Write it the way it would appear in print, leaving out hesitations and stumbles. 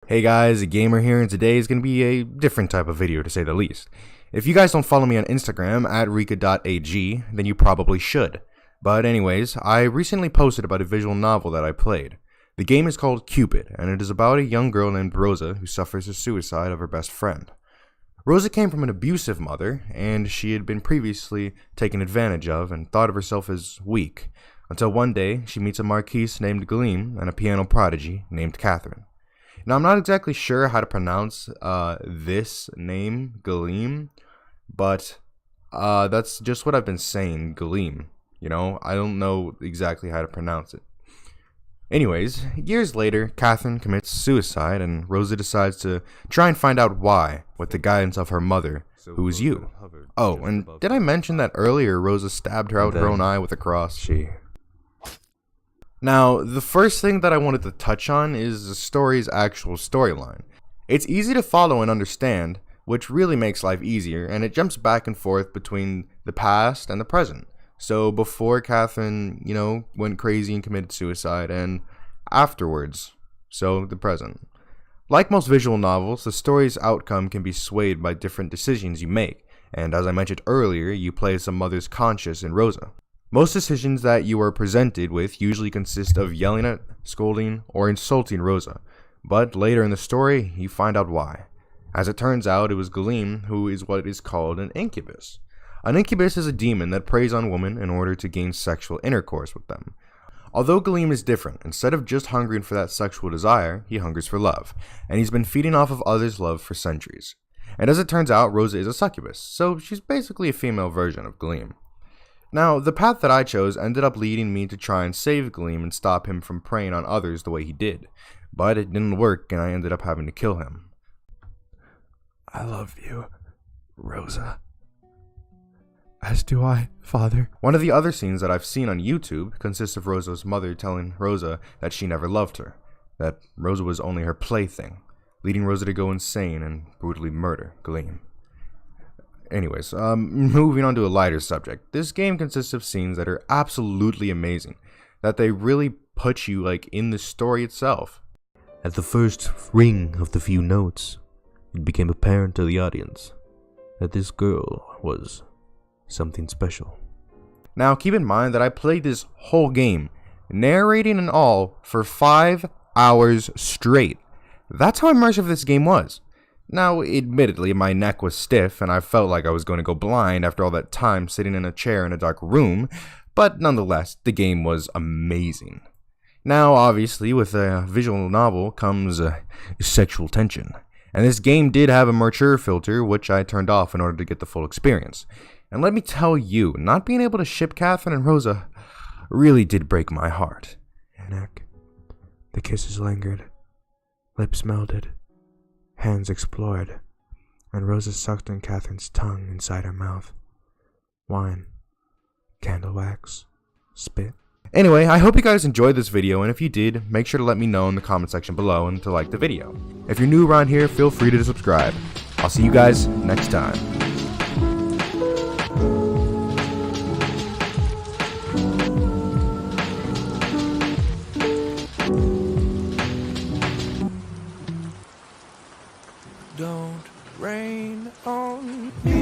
Hey guys, a gamer here, and today is going to be a different type of video to say the least. If you guys don't follow me on Instagram at rika.ag, then you probably should. But anyways, I recently posted about a visual novel that I played. The game is called CUPID, and it is about a young girl named Rosa who suffers the suicide of her best friend. Rosa came from an abusive mother, and she had been previously taken advantage of and thought of herself as weak, until one day she meets a marquise named Gleam and a piano prodigy named Catherine. Now, I'm not exactly sure how to pronounce this name, Gleam, but that's just what I've been saying, Gleam. You know, I don't know exactly how to pronounce it. Anyways, years later, Catherine commits suicide, and Rosa decides to try and find out why, with the guidance of her mother, who is you. Oh, and did I mention that earlier Rosa stabbed her out her own eye with a cross? Now, the first thing that I wanted to touch on is the story's actual storyline. It's easy to follow and understand, which really makes life easier, and it jumps back and forth between the past and the present. So before Catherine, went crazy and committed suicide, and afterwards, so the present. Like most visual novels, the story's outcome can be swayed by different decisions you make, and as I mentioned earlier, you play as a mother's conscience in Rosa. Most decisions that you are presented with usually consist of yelling at, scolding, or insulting Rosa, but later in the story, you find out why. As it turns out, it was Gleam who is what is called an incubus. An incubus is a demon that preys on women in order to gain sexual intercourse with them. Although Gleam is different, instead of just hungering for that sexual desire, he hungers for love, and he's been feeding off of others' love for centuries. And as it turns out, Rosa is a succubus, so she's basically a female version of Gleam. Now, the path that I chose ended up leading me to try and save Gleam and stop him from preying on others the way he did, but it didn't work and I ended up having to kill him. I love you, Rosa. As do I, Father. One of the other scenes that I've seen on YouTube consists of Rosa's mother telling Rosa that she never loved her, that Rosa was only her plaything, leading Rosa to go insane and brutally murder Gleam. Anyways, moving on to a lighter subject. This game consists of scenes that are absolutely amazing, that they really put you in the story itself. At the first ring of the few notes, it became apparent to the audience that this girl was something special. Now, keep in mind that I played this whole game, narrating and all, for 5 hours straight. That's how immersive this game was. Now, admittedly, my neck was stiff, and I felt like I was going to go blind after all that time sitting in a chair in a dark room, but nonetheless, the game was amazing. Now, obviously, with a visual novel comes sexual tension, and this game did have a mature filter, which I turned off in order to get the full experience. And let me tell you, not being able to ship Catherine and Rosa really did break my heart. Neck. The kisses lingered. Lips melted. Hands explored. And Rosa sucked on Catherine's tongue inside her mouth. Wine. Candle wax. Spit. Anyway, I hope you guys enjoyed this video, and if you did, make sure to let me know in the comment section below and to like the video. If you're new around here, feel free to subscribe. I'll see you guys next time. Don't rain on me.